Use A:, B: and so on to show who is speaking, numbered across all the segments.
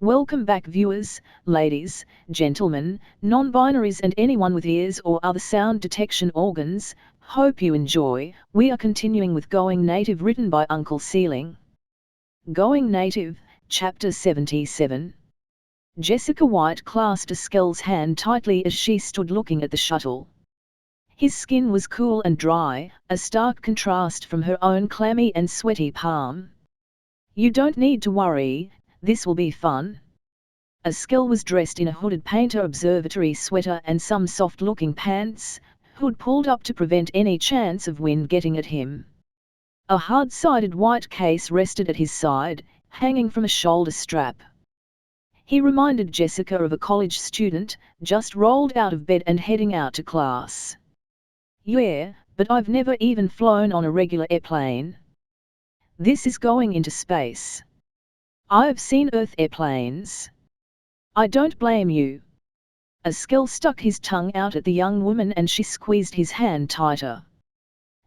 A: Welcome back viewers, ladies, gentlemen, non-binaries and anyone with ears or other sound detection organs. Hope you enjoy. We are continuing with Going Native, written by Uncle Sealing. Going Native, Chapter 77. Jessica White clasped Eskel's hand tightly as she stood looking at the shuttle. His skin was cool and dry, a stark contrast from her own clammy and sweaty palm. "You don't need to worry, this will be fun." Eskel was dressed in a hooded painter observatory sweater and some soft-looking pants, hood pulled up to prevent any chance of wind getting at him. A hard-sided white case rested at his side, hanging from a shoulder strap. He reminded Jessica of a college student, just rolled out of bed and heading out to class. "Yeah, but I've never even flown on a regular airplane. This is going into space. I've seen Earth airplanes." "I don't blame you." Eskel stuck his tongue out at the young woman and she squeezed his hand tighter.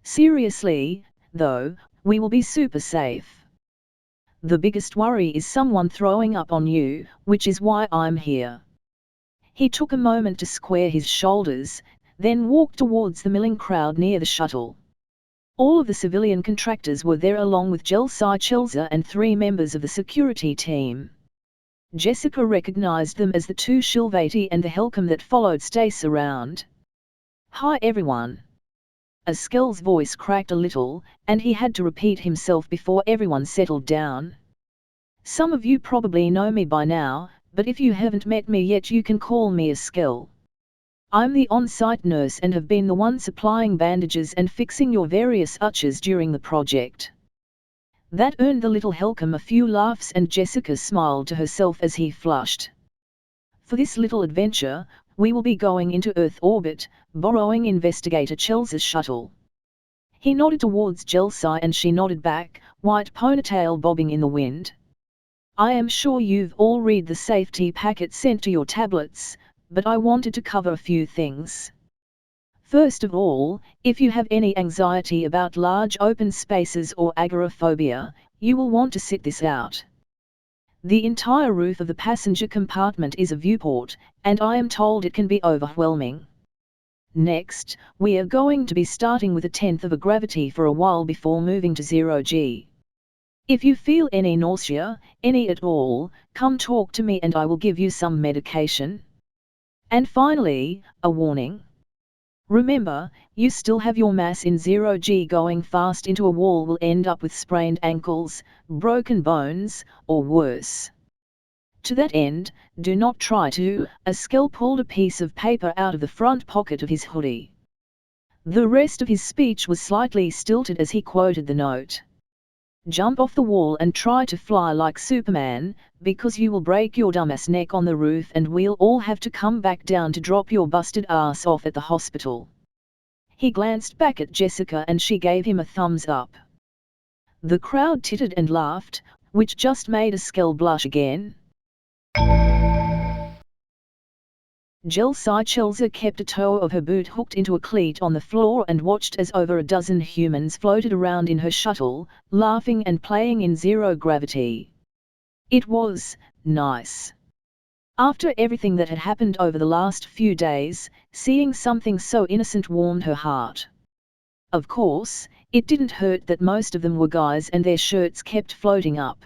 A: "Seriously, though, we will be super safe. The biggest worry is someone throwing up on you, which is why I'm here." He took a moment to square his shoulders, then walked towards the milling crowd near the shuttle. All of the civilian contractors were there along with Jelsai Chelza and 3 members of the security team. Jessica recognized them as the 2 Shilvati and the Helcom that followed Stace around. "Hi everyone." Eskel's voice cracked a little, and he had to repeat himself before everyone settled down. "Some of you probably know me by now, but if you haven't met me yet you can call me Eskel. I'm the on-site nurse and have been the one supplying bandages and fixing your various utches during the project." That earned the little Helcom a few laughs and Jessica smiled to herself as he flushed. "For this little adventure, we will be going into Earth orbit, borrowing Investigator Chelza's shuttle." He nodded towards Jelsai and she nodded back, white ponytail bobbing in the wind. "I am sure you've all read the safety packet sent to your tablets, but I wanted to cover a few things. First of all, if you have any anxiety about large open spaces or agoraphobia, you will want to sit this out. The entire roof of the passenger compartment is a viewport, and I am told it can be overwhelming. Next, we are going to be starting with 1/10 of a gravity for a while before moving to 0 G. If you feel any nausea, any at all, come talk to me and I will give you some medication. And finally, a warning. Remember, you still have your mass in 0 G. Going fast into a wall will end up with sprained ankles, broken bones, or worse. To that end, do not try to." Eskel pulled a piece of paper out of the front pocket of his hoodie. The rest of his speech was slightly stilted as he quoted the note. "Jump off the wall and try to fly like Superman, because you will break your dumbass neck on the roof and we'll all have to come back down to drop your busted ass off at the hospital." He glanced back at Jessica and she gave him a thumbs up. The crowd tittered and laughed, which just made Eskel blush again. Jelsai Chelza kept a toe of her boot hooked into a cleat on the floor and watched as over a dozen humans floated around in her shuttle, laughing and playing in 0 gravity. It was nice. After everything that had happened over the last few days, seeing something so innocent warmed her heart. Of course, it didn't hurt that most of them were guys and their shirts kept floating up.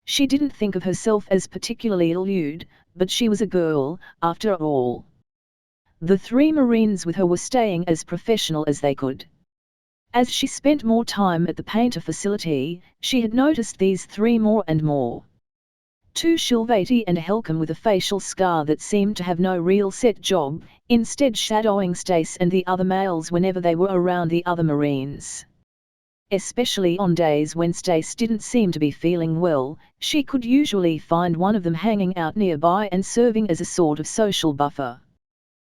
A: She didn't think of herself as particularly lewd, but she was a girl, after all. The 3 Marines with her were staying as professional as they could. As she spent more time at the painter facility, she had noticed these 3 more and more. 2 Shilvati and a Helcom with a facial scar that seemed to have no real set job, instead shadowing Stace and the other males whenever they were around the other Marines. Especially on days when Stace didn't seem to be feeling well, she could usually find one of them hanging out nearby and serving as a sort of social buffer.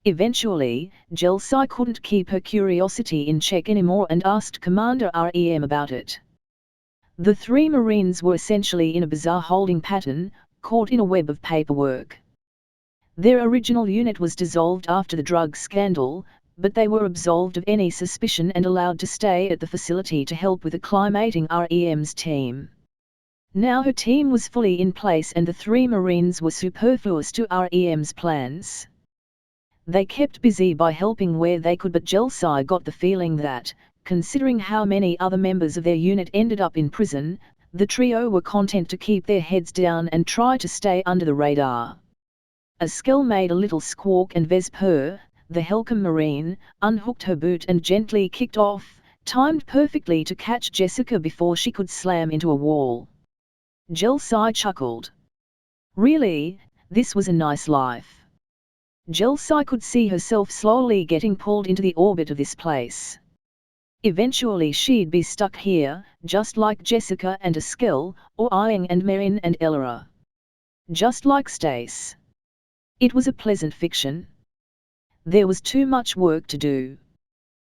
A: Eventually, Jelsai couldn't keep her curiosity in check anymore and asked Commander Rem about it. The 3 Marines were essentially in a bizarre holding pattern, caught in a web of paperwork. Their original unit was dissolved after the drug scandal, but they were absolved of any suspicion and allowed to stay at the facility to help with acclimating REM's team. Now her team was fully in place and the 3 Marines were superfluous to REM's plans. They kept busy by helping where they could, but Jelsai got the feeling that, considering how many other members of their unit ended up in prison, the trio were content to keep their heads down and try to stay under the radar. Askel made a little squawk and Vesper, the Helcom Marine, unhooked her boot and gently kicked off, timed perfectly to catch Jessica before she could slam into a wall. Jelsai chuckled. Really, this was a nice life. Jelsai could see herself slowly getting pulled into the orbit of this place. Eventually she'd be stuck here, just like Jessica and Askel, or Ieng and Merin and Elora. Just like Stace. It was a pleasant fiction. There was too much work to do.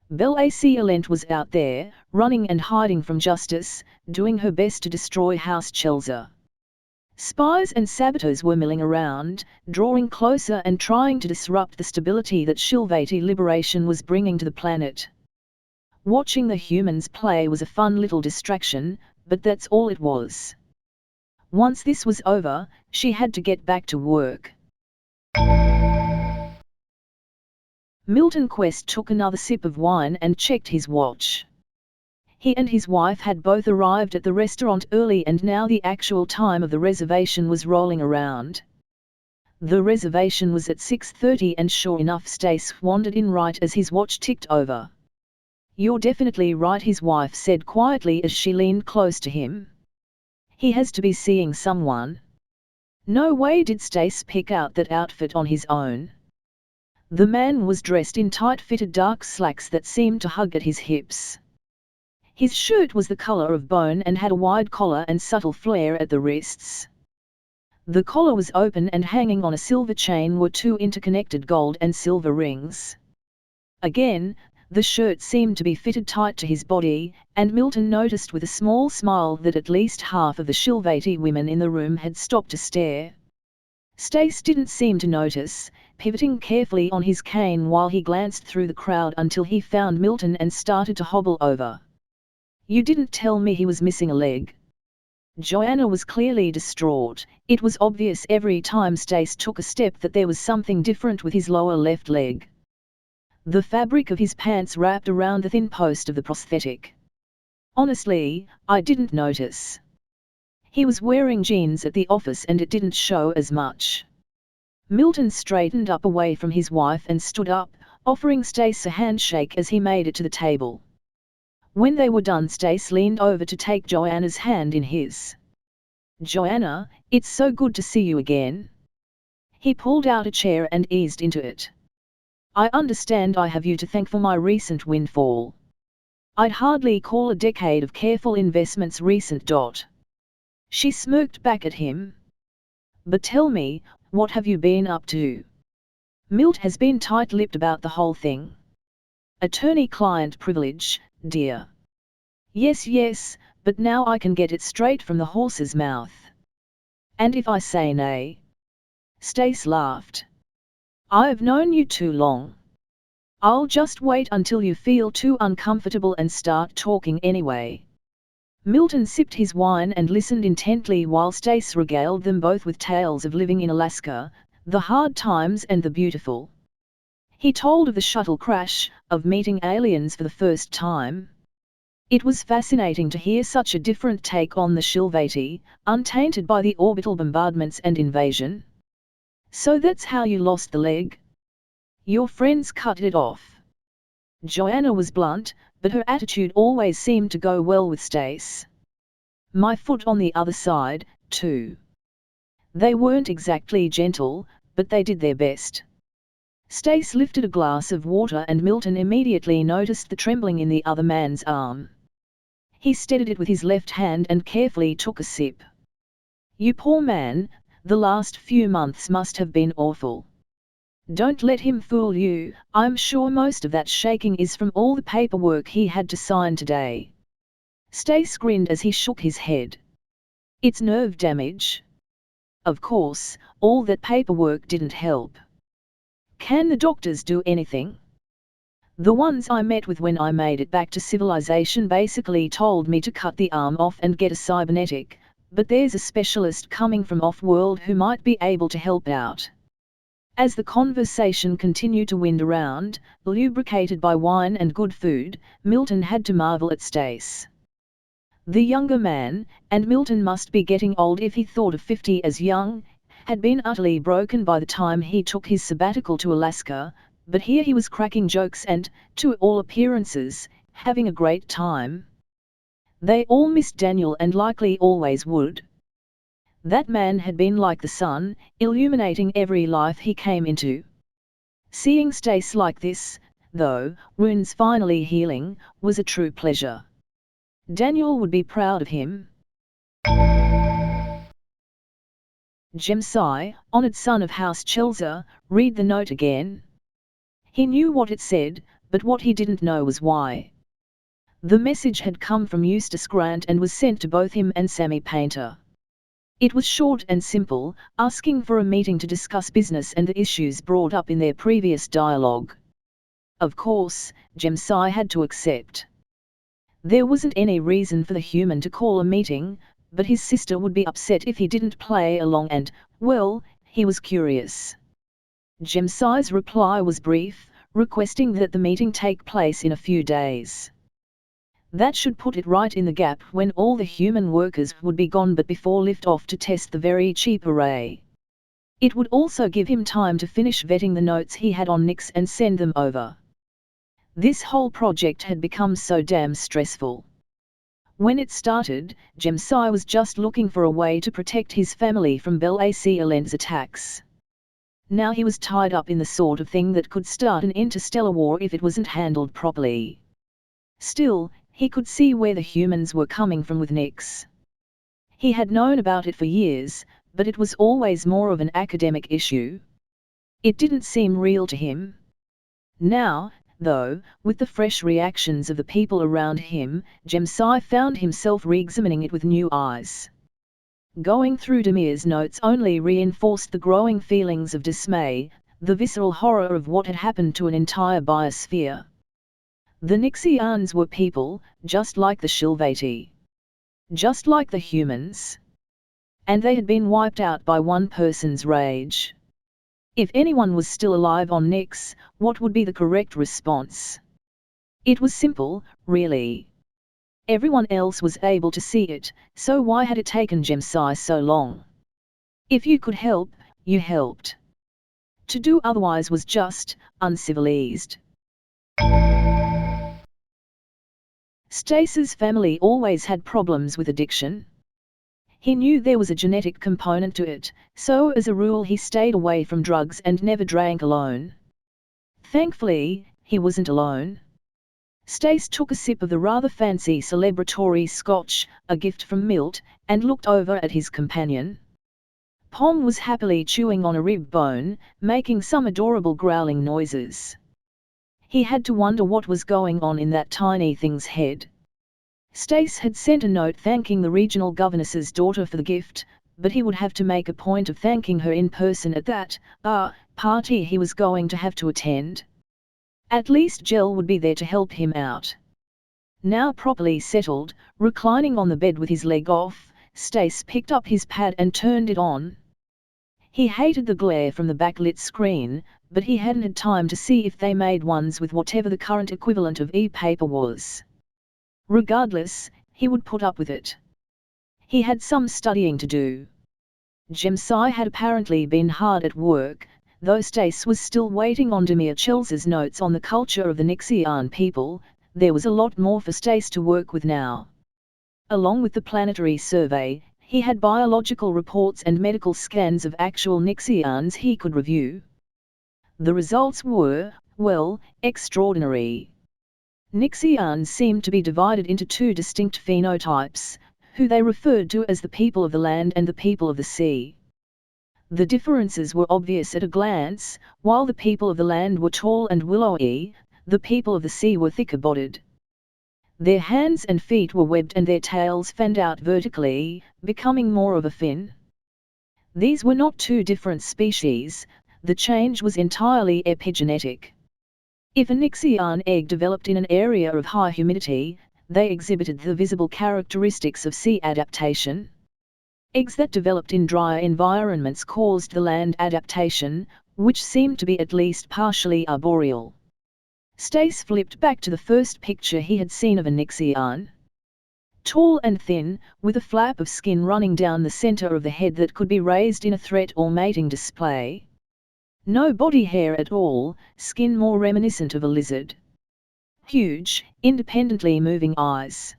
A: Belle Alent was out there, running and hiding from justice, doing her best to destroy House Chelza. Spies and saboteurs were milling around, drawing closer and trying to disrupt the stability that Shilvati liberation was bringing to the planet. Watching the humans play was a fun little distraction, but that's all it was. Once this was over, she had to get back to work. Milton Quest took another sip of wine and checked his watch. He and his wife had both arrived at the restaurant early and now the actual time of the reservation was rolling around. The reservation was at 6:30 and sure enough Stace wandered in right as his watch ticked over. "You're definitely right," his wife said quietly as she leaned close to him. "He has to be seeing someone." No way did Stace pick out that outfit on his own. The man was dressed in tight-fitted dark slacks that seemed to hug at his hips. His shirt was the color of bone and had a wide collar and subtle flare at the wrists. The collar was open and hanging on a silver chain were 2 interconnected gold and silver rings. Again, the shirt seemed to be fitted tight to his body, and Milton noticed with a small smile that at least half of the Shilvati women in the room had stopped to stare. Stace didn't seem to notice, pivoting carefully on his cane while he glanced through the crowd until he found Milton and started to hobble over. "You didn't tell me he was missing a leg." Joanna was clearly distraught. It was obvious every time Stace took a step that there was something different with his lower left leg. The fabric of his pants wrapped around the thin post of the prosthetic. "Honestly, I didn't notice. He was wearing jeans at the office and it didn't show as much." Milton straightened up away from his wife and stood up, offering Stace a handshake as he made it to the table. When they were done, Stace leaned over to take Joanna's hand in his. "Joanna, it's so good to see you again." He pulled out a chair and eased into it. "I understand I have you to thank for my recent windfall. I'd hardly call a decade of careful investments recent. She smirked back at him. "But tell me, what have you been up to?" Milt has been tight-lipped about the whole thing. "Attorney-client privilege, dear." Yes, but now I can get it straight from the horse's mouth." "And if I say nay?" Stace laughed. "I've known you too long. I'll just wait until you feel too uncomfortable and start talking anyway." Milton sipped his wine and listened intently while Stace regaled them both with tales of living in Alaska, the hard times and the beautiful. He told of the shuttle crash, of meeting aliens for the first time. It was fascinating to hear such a different take on the Shilvati, untainted by the orbital bombardments and invasion. "So that's how you lost the leg? Your friends cut it off." Joanna was blunt, but her attitude always seemed to go well with Stace. "My foot on the other side, too." They weren't exactly gentle, but they did their best. Stace lifted a glass of water and Milton immediately noticed the trembling in the other man's arm. He steadied it with his left hand and carefully took a sip. "You poor man, the last few months must have been awful." "Don't let him fool you, I'm sure most of that shaking is from all the paperwork he had to sign today." Stace grinned as he shook his head. "It's nerve damage." Of course, all that paperwork didn't help. "Can the doctors do anything?" "The ones I met with when I made it back to civilization basically told me to cut the arm off and get a cybernetic, but there's a specialist coming from off-world who might be able to help out. As the conversation continued to wind around, lubricated by wine and good food, Milton had to marvel at Stace. The younger man, and Milton must be getting old if he thought of 50 as young, had been utterly broken by the time he took his sabbatical to Alaska, but here he was cracking jokes and, to all appearances, having a great time. They all missed Daniel and likely always would. That man had been like the sun, illuminating every life he came into. Seeing Stace like this, though, wounds finally healing, was a true pleasure. Daniel would be proud of him. Jemsai, honoured son of House Chelser, read the note again. He knew what it said, but what he didn't know was why. The message had come from Eustace Grant and was sent to both him and Sammy Painter. It was short and simple, asking for a meeting to discuss business and the issues brought up in their previous dialogue. Of course, Jemsai had to accept. There wasn't any reason for the human to call a meeting, but his sister would be upset if he didn't play along and, well, he was curious. Jemsai's reply was brief, requesting that the meeting take place in a few days. That should put it right in the gap when all the human workers would be gone but before lift-off to test the very cheap array. It would also give him time to finish vetting the notes he had on Nix and send them over. This whole project had become so damn stressful. When it started, Jemsai was just looking for a way to protect his family from Bel-Aclent's attacks. Now he was tied up in the sort of thing that could start an interstellar war if it wasn't handled properly. Still, he could see where the humans were coming from with Nix. He had known about it for years, but it was always more of an academic issue. It didn't seem real to him. Now, though, with the fresh reactions of the people around him, Jemsai found himself re-examining it with new eyes. Going through Demir's notes only reinforced the growing feelings of dismay, the visceral horror of what had happened to an entire biosphere. The Nixians were people, just like the Shilvati. Just like the humans. And they had been wiped out by one person's rage. If anyone was still alive on Nix, what would be the correct response? It was simple, really. Everyone else was able to see it, so why had it taken Jemsai so long? If you could help, you helped. To do otherwise was just uncivilized. Stace's family always had problems with addiction. He knew there was a genetic component to it, so as a rule he stayed away from drugs and never drank alone. Thankfully, he wasn't alone. Stace took a sip of the rather fancy celebratory scotch, a gift from Milt, and looked over at his companion. Pom was happily chewing on a rib bone, making some adorable growling noises. He had to wonder what was going on in that tiny thing's head. Stace had sent a note thanking the regional governess's daughter for the gift, but he would have to make a point of thanking her in person at that party he was going to have to attend. At least Gel would be there to help him out. Now properly settled, reclining on the bed with his leg off, Stace picked up his pad and turned it on. He hated the glare from the backlit screen, but he hadn't had time to see if they made ones with whatever the current equivalent of e-paper was. Regardless, he would put up with it. He had some studying to do. Jemsai had apparently been hard at work, though Stace was still waiting on Demir Chelser's notes on the culture of the Nixian people. There was a lot more for Stace to work with now. Along with the planetary survey, he had biological reports and medical scans of actual Nixians he could review. The results were, well, extraordinary. Nixians seemed to be divided into two distinct phenotypes, who they referred to as the people of the land and the people of the sea. The differences were obvious at a glance. While the people of the land were tall and willowy, the people of the sea were thicker-bodied. Their hands and feet were webbed and their tails fanned out vertically, becoming more of a fin. These were not two different species, the change was entirely epigenetic. If a Nixian egg developed in an area of high humidity, they exhibited the visible characteristics of sea adaptation. Eggs that developed in drier environments caused the land adaptation, which seemed to be at least partially arboreal. Stace flipped back to the first picture he had seen of a Nixian. Tall and thin, with a flap of skin running down the center of the head that could be raised in a threat or mating display. No body hair at all, skin more reminiscent of a lizard. Huge, independently moving eyes.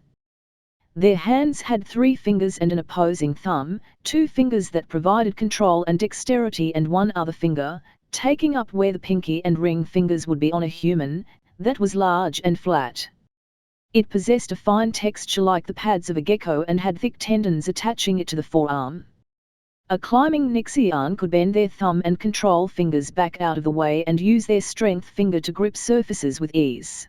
A: Their hands had 3 fingers and an opposing thumb, 2 fingers that provided control and dexterity and 1 other finger, taking up where the pinky and ring fingers would be on a human, that was large and flat. It possessed a fine texture like the pads of a gecko and had thick tendons attaching it to the forearm. A climbing Nixian could bend their thumb and control fingers back out of the way and use their strength finger to grip surfaces with ease.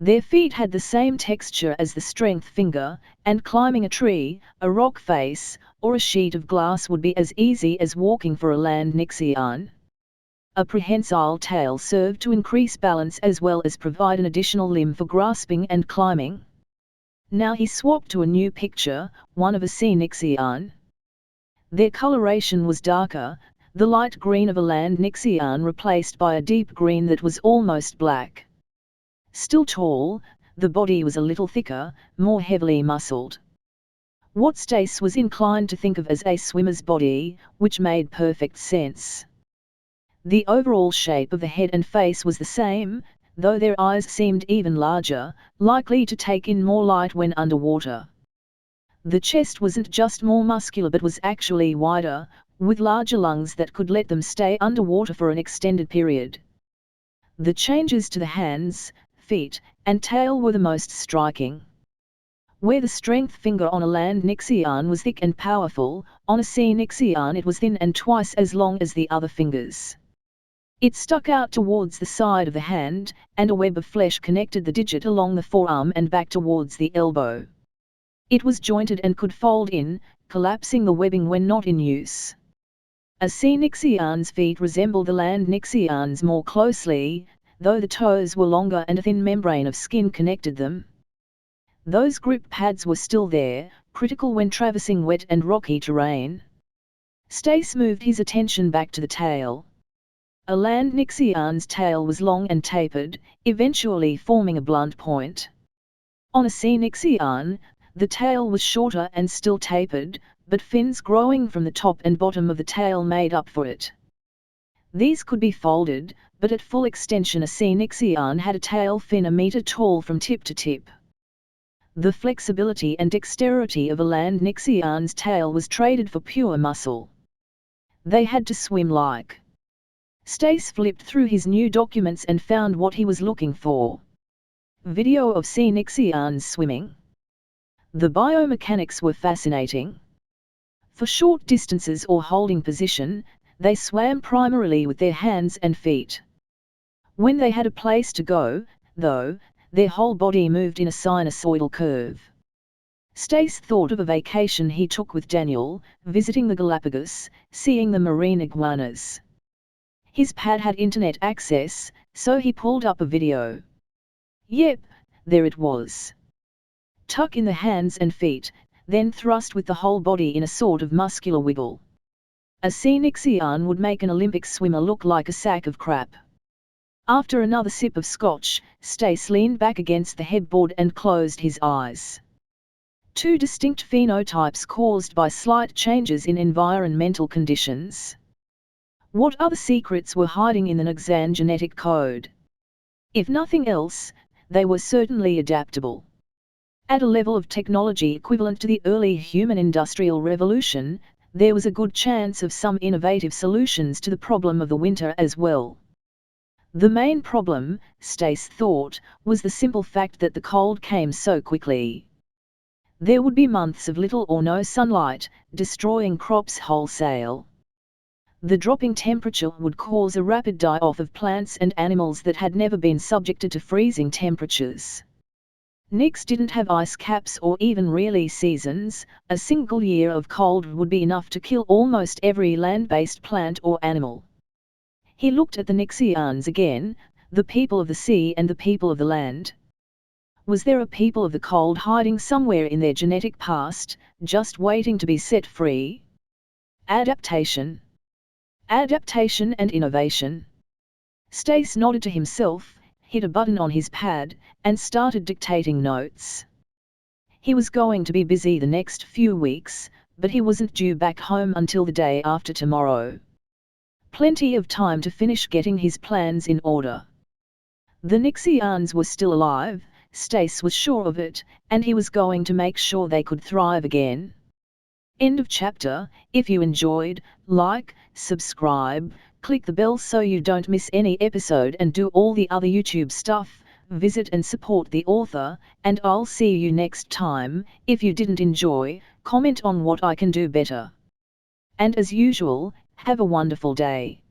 A: Their feet had the same texture as the strength finger, and climbing a tree, a rock face, or a sheet of glass would be as easy as walking for a land Nixian. A prehensile tail served to increase balance as well as provide an additional limb for grasping and climbing. Now he swapped to a new picture, one of a sea Nixian. Their coloration was darker, the light green of a land Nixian replaced by a deep green that was almost black. Still tall, the body was a little thicker, more heavily muscled. What Stace was inclined to think of as a swimmer's body, which made perfect sense. The overall shape of the head and face was the same, though their eyes seemed even larger, likely to take in more light when underwater. The chest wasn't just more muscular but was actually wider, with larger lungs that could let them stay underwater for an extended period. The changes to the hands, feet, and tail were the most striking. Where the strength finger on a land Nixian was thick and powerful, on a sea Nixian it was thin and twice as long as the other fingers. It stuck out towards the side of the hand, and a web of flesh connected the digit along the forearm and back towards the elbow. It was jointed and could fold in, collapsing the webbing when not in use. A sea Nixian's feet resembled the land Nixian's more closely, though the toes were longer and a thin membrane of skin connected them. Those grip pads were still there, critical when traversing wet and rocky terrain. Stace moved his attention back to the tail. A land Nixian's tail was long and tapered, eventually forming a blunt point. On a sea Nixian, the tail was shorter and still tapered, but fins growing from the top and bottom of the tail made up for it. These could be folded, but at full extension a sea Nixian had a tail fin a meter tall from tip to tip. The flexibility and dexterity of a land Nixian's tail was traded for pure muscle. They had to swim like. Stace flipped through his new documents and found what he was looking for. Video of sea Nixians swimming. The biomechanics were fascinating. For short distances or holding position, they swam primarily with their hands and feet. When they had a place to go, though, their whole body moved in a sinusoidal curve. Stace thought of a vacation he took with Daniel, visiting the Galapagos, seeing the marine iguanas. His pad had internet access, so he pulled up a video. Yep, there it was. Tuck in the hands and feet, then thrust with the whole body in a sort of muscular wiggle. A sea Nixian would make an Olympic swimmer look like a sack of crap. After another sip of scotch, Stace leaned back against the headboard and closed his eyes. 2 distinct phenotypes caused by slight changes in environmental conditions. What other secrets were hiding in the Nexan genetic code? If nothing else, they were certainly adaptable. At a level of technology equivalent to the early human industrial revolution, there was a good chance of some innovative solutions to the problem of the winter as well. The main problem, Stace thought, was the simple fact that the cold came so quickly. There would be months of little or no sunlight, destroying crops wholesale. The dropping temperature would cause a rapid die-off of plants and animals that had never been subjected to freezing temperatures. Nix didn't have ice caps or even really seasons. A single year of cold would be enough to kill almost every land-based plant or animal. He looked at the Nixians again, the people of the sea and the people of the land. Was there a people of the cold hiding somewhere in their genetic past, just waiting to be set free? Adaptation. Adaptation and innovation. Stace nodded to himself, hit a button on his pad, and started dictating notes. He was going to be busy the next few weeks, but he wasn't due back home until the day after tomorrow. Plenty of time to finish getting his plans in order. The Nixians were still alive, Stace was sure of it, and he was going to make sure they could thrive again. End of chapter. If you enjoyed, like, subscribe, click the bell so you don't miss any episode and do all the other YouTube stuff, visit and support the author, and I'll see you next time. If you didn't enjoy, comment on what I can do better. And as usual, have a wonderful day.